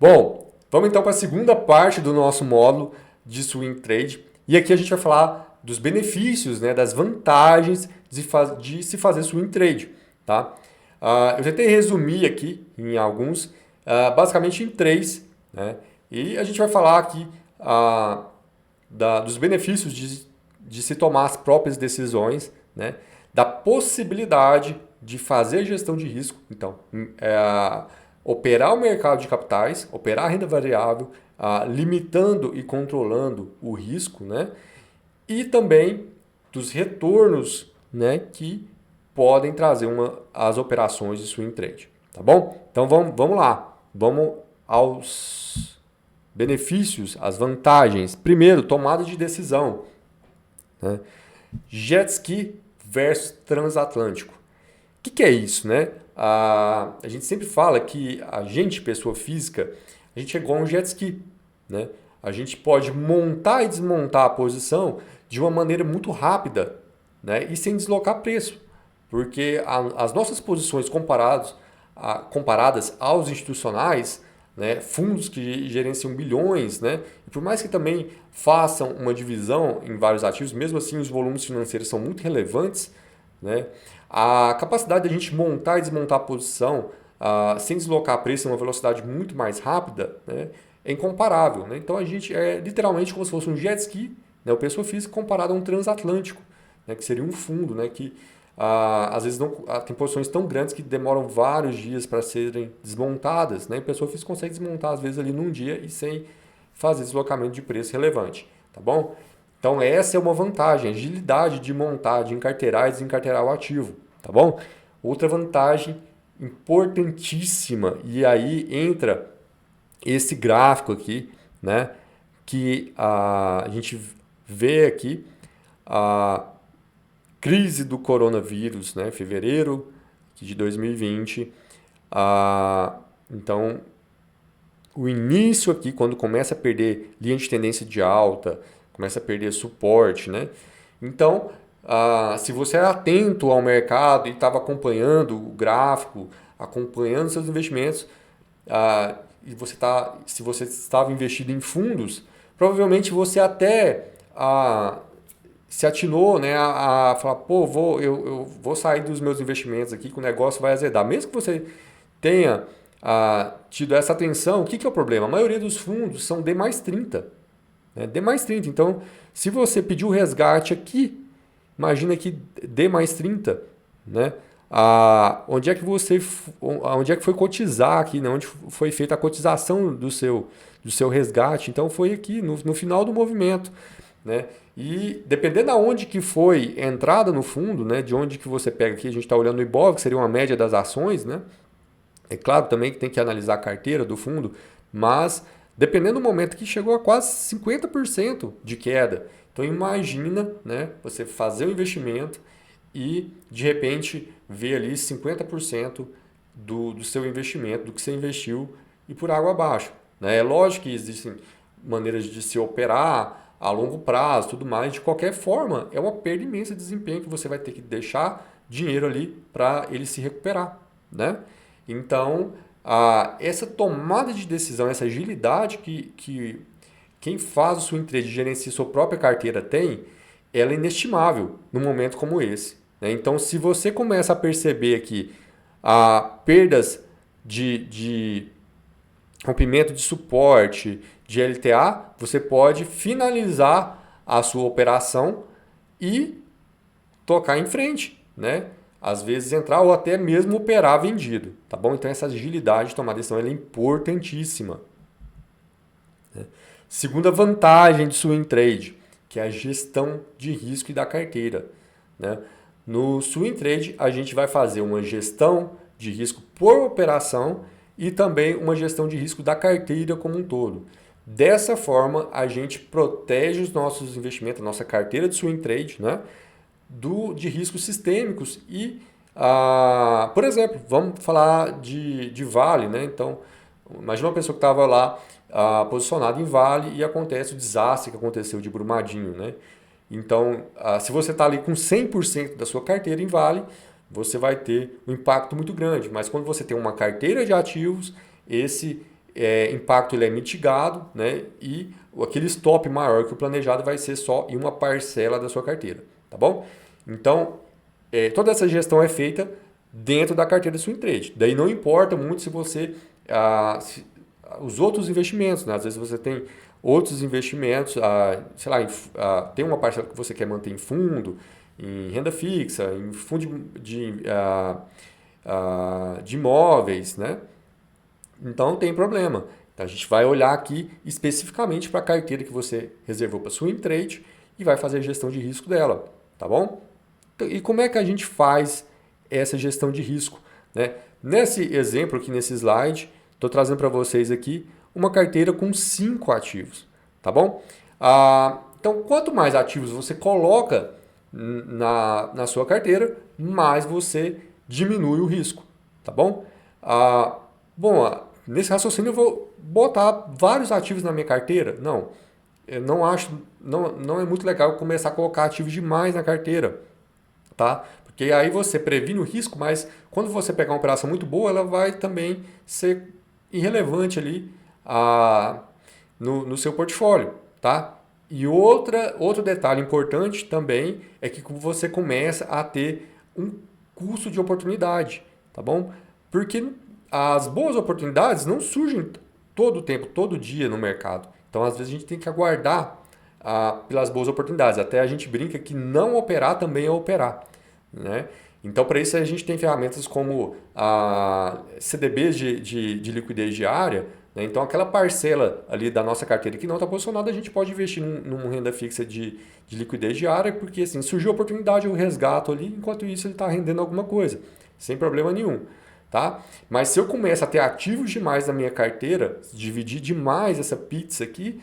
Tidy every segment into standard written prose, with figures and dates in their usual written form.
Bom, vamos então para a segunda parte do nosso módulo de swing trade. E aqui a gente vai falar dos benefícios, né, das vantagens de se fazer swing trade. Tá? Eu tentei resumir aqui em alguns, basicamente em três. Né? E a gente vai falar aqui dos benefícios de se tomar as próprias decisões, né? Da possibilidade de fazer gestão de risco. Então, operar o mercado de capitais, operar a renda variável, limitando e controlando o risco, né? E também dos retornos, né, que podem trazer as operações de swing trade. Tá bom? Então vamos lá. Vamos aos benefícios, as vantagens. Primeiro, tomada de decisão. Né? Jet ski versus transatlântico. O que é isso, né? A gente sempre fala que a gente, pessoa física, a gente é igual um jet ski, né? A gente pode montar e desmontar a posição de uma maneira muito rápida, né? E sem deslocar preço, porque as nossas posições comparadas aos institucionais, né? Fundos que gerenciam bilhões, né? E por mais que também façam uma divisão em vários ativos, mesmo assim os volumes financeiros são muito relevantes, né? A capacidade de a gente montar e desmontar a posição sem deslocar preço em uma velocidade muito mais rápida, né, é incomparável. Né? Então a gente é literalmente como se fosse um jet ski, né, o pessoa física comparado a um transatlântico, né, que seria um fundo, né, que às vezes não, tem posições tão grandes que demoram vários dias para serem desmontadas. Né, e a pessoa física consegue desmontar às vezes ali num dia e sem fazer deslocamento de preço relevante. Tá bom? Então essa é uma vantagem, agilidade de montar, de encarteirar e desencarteirar o ativo, tá bom? Outra vantagem importantíssima, e aí entra esse gráfico aqui, né, que a gente vê aqui a crise do coronavírus, né, fevereiro de 2020, então o início aqui, quando começa a perder linha de tendência de alta, começa a perder suporte, né? Então, se você era atento ao mercado e estava acompanhando o gráfico, acompanhando seus investimentos, se você estava investido em fundos, provavelmente você até se atinou, né, a falar, pô, eu vou sair dos meus investimentos aqui que o negócio vai azedar. Mesmo que você tenha tido essa atenção, o que é o problema? A maioria dos fundos são D mais 30. Né? D mais 30. Então, se você pediu o resgate aqui, imagina que D mais 30, né? Onde é que onde é que foi cotizar aqui, né? Onde foi feita a cotização do seu resgate? Então foi aqui no final do movimento, né? E dependendo aonde que foi entrada no fundo, né? De onde que você pega aqui, a gente está olhando o IBOV, que seria uma média das ações, né? É claro também que tem que analisar a carteira do fundo, mas dependendo do momento que chegou a quase 50% de queda. Então imagina, né, você fazer o investimento e de repente ver ali 50% do seu investimento, do que você investiu e por água abaixo. Né? É lógico que existem maneiras de se operar a longo prazo, tudo mais. De qualquer forma, é uma perda imensa de desempenho que você vai ter que deixar dinheiro ali para ele se recuperar. Né? Então, essa tomada de decisão, essa agilidade que quem faz o swing trade gerencia sua própria carteira tem, ela é inestimável num momento como esse. Né? Então, se você começa a perceber aqui perdas de rompimento de suporte, de LTA, você pode finalizar a sua operação e tocar em frente, né? Às vezes entrar ou até mesmo operar vendido, tá bom? Então essa agilidade de tomar decisão é importantíssima. Né? Segunda vantagem de swing trade, que é a gestão de risco e da carteira. Né? No swing trade a gente vai fazer uma gestão de risco por operação e também uma gestão de risco da carteira como um todo. Dessa forma a gente protege os nossos investimentos, a nossa carteira de swing trade, né? De riscos sistêmicos e, por exemplo, vamos falar de Vale, né? Então, imagina uma pessoa que estava lá posicionada em Vale e acontece o desastre que aconteceu de Brumadinho, né? Então, se você está ali com 100% da sua carteira em Vale, você vai ter um impacto muito grande. Mas quando você tem uma carteira de ativos, impacto ele é mitigado, né? E aquele stop maior que o planejado vai ser só em uma parcela da sua carteira, tá bom? Então, toda essa gestão é feita dentro da carteira do swing trade. Daí não importa muito se você os outros investimentos, né? Às vezes você tem outros investimentos, sei lá, tem uma parcela que você quer manter em fundo, em renda fixa, em fundo de imóveis, né? Então não tem problema. Então, a gente vai olhar aqui especificamente para a carteira que você reservou para swing trade e vai fazer a gestão de risco dela, tá bom? E como é que a gente faz essa gestão de risco, né? Nesse exemplo aqui, nesse slide, estou trazendo para vocês aqui uma carteira com 5 ativos, tá bom? Então, quanto mais ativos você coloca na sua carteira, mais você diminui o risco, tá bom? Nesse raciocínio eu vou botar vários ativos na minha carteira? Não, eu não acho, não é muito legal começar a colocar ativos demais na carteira, tá? Porque aí você previne o risco, mas quando você pegar uma operação muito boa, ela vai também ser irrelevante ali no seu portfólio, tá? E outro detalhe importante também é que você começa a ter um custo de oportunidade, tá bom? Porque as boas oportunidades não surgem todo o tempo, todo dia no mercado. Então, às vezes, a gente tem que aguardar pelas boas oportunidades. Até a gente brinca que não operar também é operar, né? Então, para isso, a gente tem ferramentas como CDBs de liquidez diária, né? Então, aquela parcela ali da nossa carteira que não está posicionada, a gente pode investir numa renda fixa de liquidez diária, porque assim, surgiu a oportunidade, eu resgato ali, enquanto isso ele está rendendo alguma coisa, sem problema nenhum. Tá? Mas se eu começo a ter ativos demais na minha carteira, dividir demais essa pizza aqui,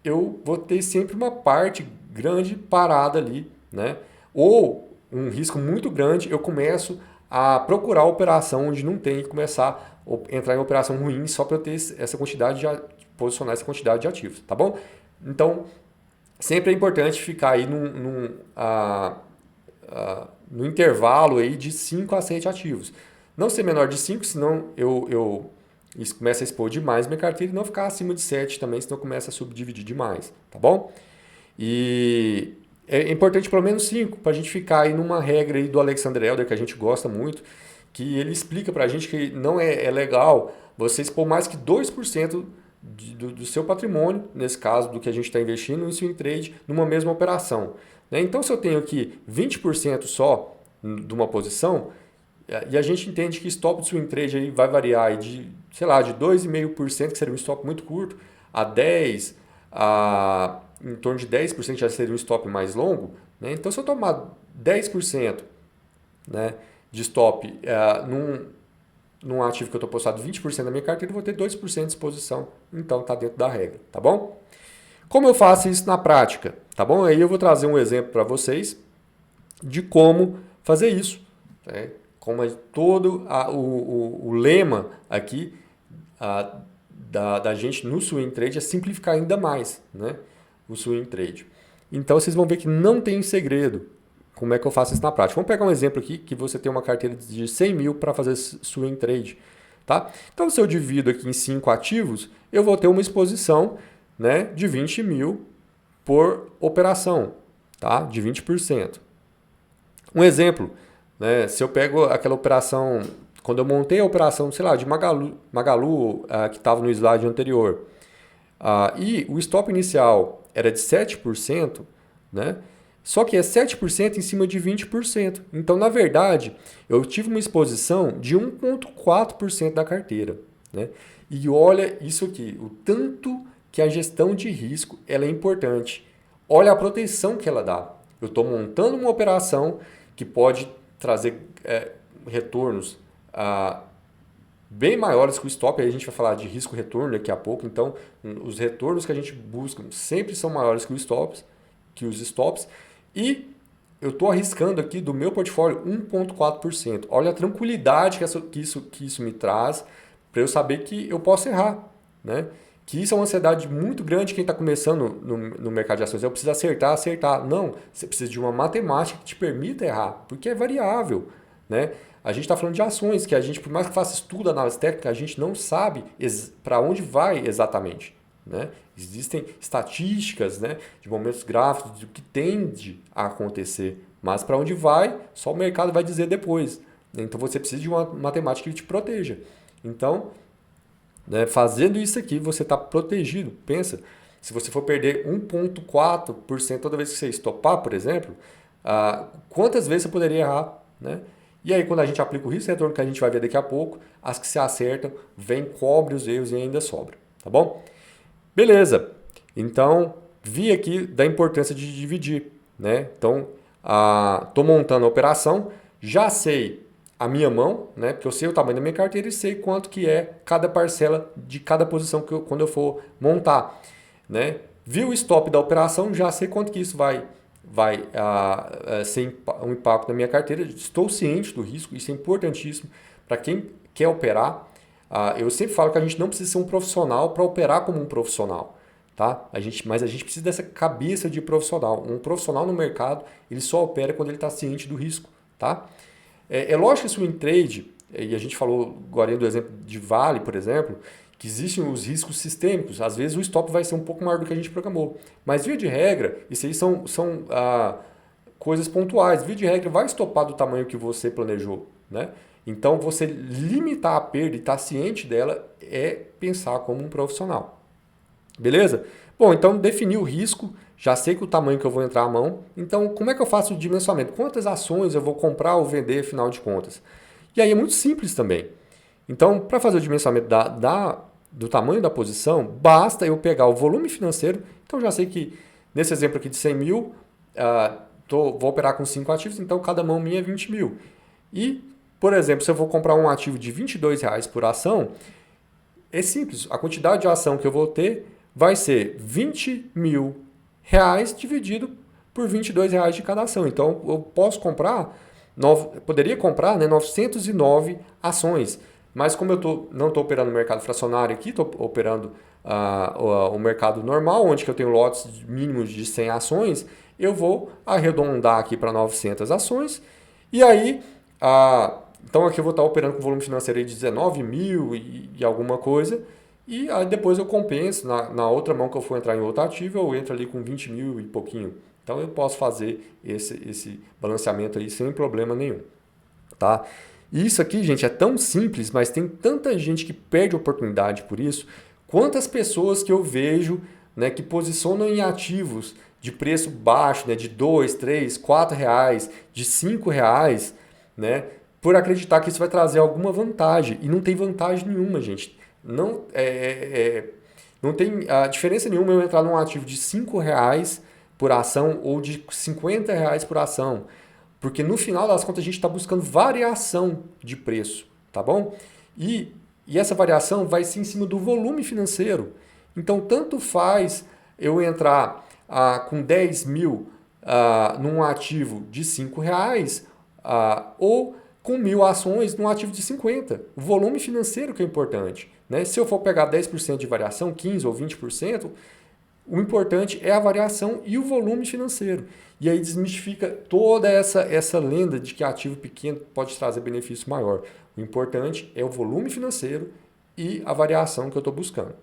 eu vou ter sempre uma parte grande parada ali, né? Ou um risco muito grande, eu começo a procurar operação onde não tem e começar a entrar em operação ruim só para eu ter essa quantidade posicionar essa quantidade de ativos, tá bom? Então, sempre é importante ficar aí no intervalo aí de 5 a 7 ativos. Não ser menor de 5, senão isso começa a expor demais minha carteira, e não ficar acima de 7 também, senão começa a subdividir demais, tá bom? E é importante pelo menos 5, para a gente ficar aí numa regra aí do Alexander Elder, que a gente gosta muito, que ele explica para a gente que não é legal você expor mais que 2% do seu patrimônio, nesse caso do que a gente está investindo no swing trade, numa mesma operação, né? Então, se eu tenho aqui 20% só de uma posição, e a gente entende que stop de swing trade aí vai variar aí de, sei lá, de 2,5%, que seria um stop muito curto, a 10%, em torno de 10% já seria um stop mais longo, né? Então, se eu tomar 10%, né, de stop num ativo que eu estou postado 20% da minha carteira, eu vou ter 2% de exposição. Então, está dentro da regra, tá bom? Como eu faço isso na prática? Tá bom? Aí eu vou trazer um exemplo para vocês de como fazer isso, né? Como é todo o lema aqui da gente no swing trade é simplificar ainda mais, né, o swing trade. Então vocês vão ver que não tem segredo como é que eu faço isso na prática. Vamos pegar um exemplo aqui que você tem uma carteira de 100 mil para fazer swing trade. Tá? Então se eu divido aqui em 5 ativos, eu vou ter uma exposição, né, de 20 mil por operação, tá? De 20%. Um exemplo, né, se eu pego aquela operação, quando eu montei a operação, sei lá, de Magalu que estava no slide anterior, e o stop inicial era de 7%, né, só que é 7% em cima de 20%. Então, na verdade, eu tive uma exposição de 1,4% da carteira, né? E olha isso aqui, o tanto que a gestão de risco ela é importante. Olha a proteção que ela dá. Eu estou montando uma operação que pode trazer retornos bem maiores que o stop. Aí a gente vai falar de risco-retorno daqui a pouco. Então, os retornos que a gente busca sempre são maiores que os stops. E eu estou arriscando aqui do meu portfólio 1,4%. Olha a tranquilidade que isso me traz para eu saber que eu posso errar, né? Que isso é uma ansiedade muito grande quem está começando no mercado de ações. Eu preciso acertar. Não, você precisa de uma matemática que te permita errar, porque é variável, né? A gente está falando de ações que a gente, por mais que faça estudo, análise técnica, a gente não sabe para onde vai exatamente. Né? Existem estatísticas, né, de momentos gráficos do que tende a acontecer, mas para onde vai, só o mercado vai dizer depois. Então você precisa de uma matemática que te proteja. Então, né, fazendo isso aqui, você está protegido. Pensa, se você for perder 1,4% toda vez que você estopar, por exemplo, quantas vezes você poderia errar? Né? E aí, quando a gente aplica o risco retorno, que a gente vai ver daqui a pouco, as que se acertam, vem, cobre os erros e ainda sobra. Tá bom? Beleza. Então, vi aqui da importância de dividir. Né? Então, estou montando a operação, já sei a minha mão, né? Porque eu sei o tamanho da minha carteira e sei quanto que é cada parcela de cada posição quando eu for montar. Né? Vi o stop da operação, já sei quanto que isso vai ser um impacto na minha carteira. Estou ciente do risco, isso é importantíssimo para quem quer operar. Eu sempre falo que a gente não precisa ser um profissional para operar como um profissional. Tá? Mas a gente precisa dessa cabeça de profissional. Um profissional no mercado, ele só opera quando ele está ciente do risco. Tá? É lógico que swing trade, e a gente falou agora do exemplo de Vale, por exemplo, que existem os riscos sistêmicos. Às vezes o stop vai ser um pouco maior do que a gente programou. Mas, via de regra, isso aí são coisas pontuais. Via de regra, vai estopar do tamanho que você planejou. Né? Então, você limitar a perda e estar ciente dela é pensar como um profissional. Beleza? Bom, então defini o risco, já sei que o tamanho que eu vou entrar à mão. Então, como é que eu faço o dimensionamento? Quantas ações eu vou comprar ou vender, afinal de contas? E aí é muito simples também. Então, para fazer o dimensionamento do tamanho da posição, basta eu pegar o volume financeiro. Então, já sei que nesse exemplo aqui de 100 mil, vou operar com 5 ativos, então cada mão minha é 20 mil. E, por exemplo, se eu vou comprar um ativo de R$22 por ação, é simples. A quantidade de ação que eu vou ter vai ser R$20.000 dividido por R$22 de cada ação. Então, eu posso comprar, poderia comprar, né, 909 ações. Mas como eu não estou operando no mercado fracionário aqui, estou operando o mercado normal, onde que eu tenho lotes mínimos de 100 ações, eu vou arredondar aqui para 900 ações. E aí, então aqui eu vou estar operando com volume financeiro aí de 19 mil e alguma coisa. E aí depois eu compenso, na outra mão que eu for entrar em outro ativo, eu entro ali com 20 mil e pouquinho. Então eu posso fazer esse balanceamento aí sem problema nenhum. Tá? E isso aqui, gente, é tão simples, mas tem tanta gente que perde oportunidade por isso. Quantas pessoas que eu vejo, né, que posicionam em ativos de preço baixo, né, de 2, 3, 4 reais, de 5 reais, né, por acreditar que isso vai trazer alguma vantagem. E não tem vantagem nenhuma, gente. Não tem diferença nenhuma eu entrar num ativo de 5 reais por ação ou de 50 reais por ação. Porque no final das contas a gente está buscando variação de preço, tá bom? E essa variação vai ser em cima do volume financeiro. Então, tanto faz eu entrar com 10 mil num ativo de 5 reais ou com 1.000 ações num ativo de 50. O volume financeiro que é importante. Né? Se eu for pegar 10% de variação, 15% ou 20%, o importante é a variação e o volume financeiro. E aí desmistifica toda essa lenda de que ativo pequeno pode trazer benefício maior. O importante é o volume financeiro e a variação que eu estou buscando.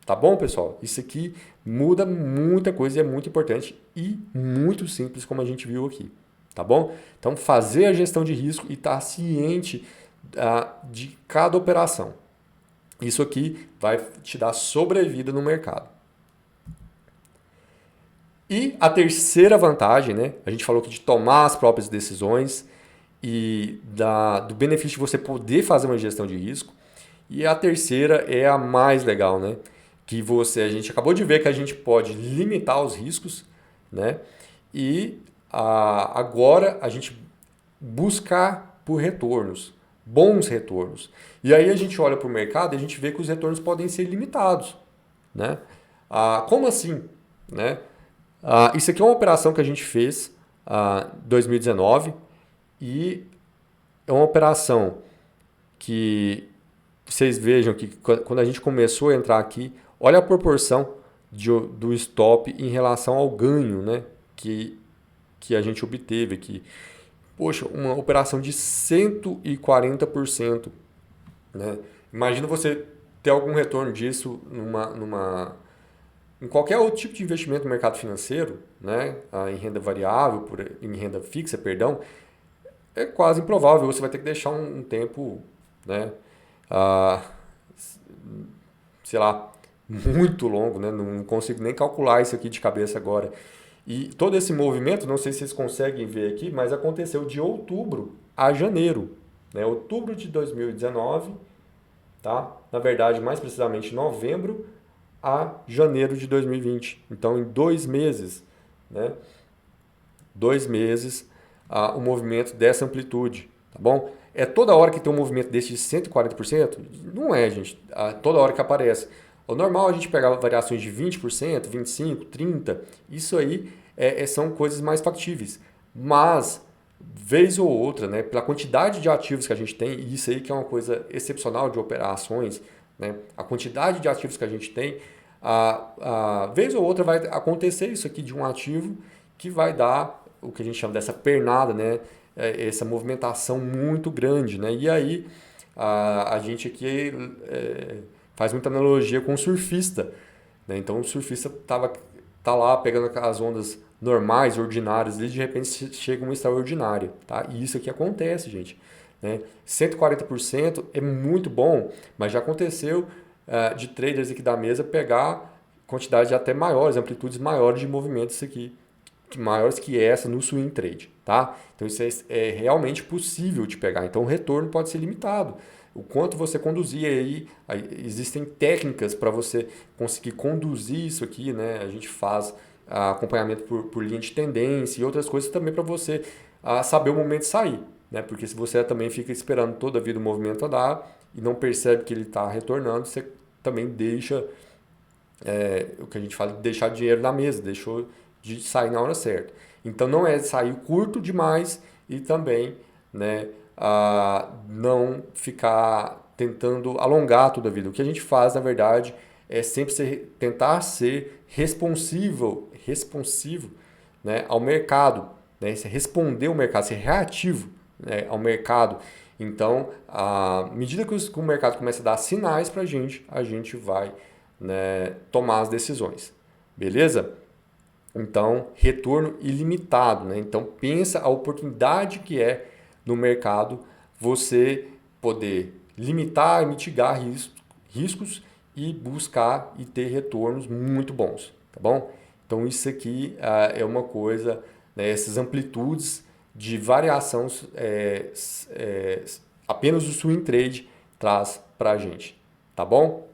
Tá bom, pessoal? Isso aqui muda muita coisa e é muito importante e muito simples, como a gente viu aqui. Tá bom? Então, fazer a gestão de risco e estar ciente de cada operação. Isso aqui vai te dar sobrevida no mercado. E a terceira vantagem, né? A gente falou aqui de tomar as próprias decisões e do benefício de você poder fazer uma gestão de risco. E a terceira é a mais legal, né? Que a gente acabou de ver que a gente pode limitar os riscos, né? E agora a gente buscar por retornos, bons retornos. E aí a gente olha para o mercado e a gente vê que os retornos podem ser limitados, né? Como assim, né? Isso aqui é uma operação que a gente fez em 2019 e é uma operação que vocês vejam que quando a gente começou a entrar aqui, olha a proporção do stop em relação ao ganho, né, que a gente obteve aqui. poxa, uma operação de 140%, né? Imagina você ter algum retorno disso em qualquer outro tipo de investimento no mercado financeiro, né? Em renda variável, em renda fixa, perdão, é quase improvável. Você vai ter que deixar um tempo, né? Ah, sei lá, muito longo, né? Não consigo nem calcular isso aqui de cabeça agora. E todo esse movimento, não sei se vocês conseguem ver aqui, mas aconteceu de outubro a janeiro, né? Outubro de 2019, tá? Na verdade, mais precisamente novembro a janeiro de 2020. Então, em 2 meses, né? 2 meses, o movimento dessa amplitude, tá bom? É toda hora que tem um movimento desse de 140%? Não é, gente. Toda hora que aparece. O normal é a gente pegar variações de 20%, 25%, 30%. Isso aí são coisas mais factíveis. Mas, vez ou outra, né, pela quantidade de ativos que a gente tem, e isso aí que é uma coisa excepcional de operações, né, a quantidade de ativos que a gente tem, vez ou outra vai acontecer isso aqui de um ativo que vai dar o que a gente chama dessa pernada, né? Essa movimentação muito grande, né? E aí a gente aqui faz muita analogia com o surfista, né? Então o surfista tá lá pegando as ondas normais, ordinárias, e de repente chega uma extraordinária, tá? E isso aqui acontece, gente, né? 140% é muito bom, mas já aconteceu de traders aqui da mesa pegar quantidades até maiores, amplitudes maiores de movimentos aqui, maiores que essa no swing trade, tá? Então isso é realmente possível de pegar. Então o retorno pode ser limitado. O quanto você conduzir aí existem técnicas para você conseguir conduzir isso aqui, né? A gente faz acompanhamento por linha de tendência e outras coisas também para você saber o momento de sair, né? Porque se você também fica esperando toda a vida o movimento andar e não percebe que ele está retornando, você também deixa o que a gente fala de deixar dinheiro na mesa, deixou de sair na hora certa. Então não é sair curto demais e também, né, não ficar tentando alongar toda a vida. O que a gente faz, na verdade, é sempre tentar ser responsivo, né, ao mercado, né, responder ao mercado, ser reativo, né, ao mercado. Então, à medida que o mercado começa a dar sinais para a gente vai, né, tomar as decisões. Beleza? Então, retorno ilimitado, né? Então, pensa a oportunidade que é no mercado você poder limitar e mitigar riscos e buscar e ter retornos muito bons, tá bom? Então, isso aqui é uma coisa, né, essas amplitudes de variação apenas o swing trade traz para a gente, tá bom?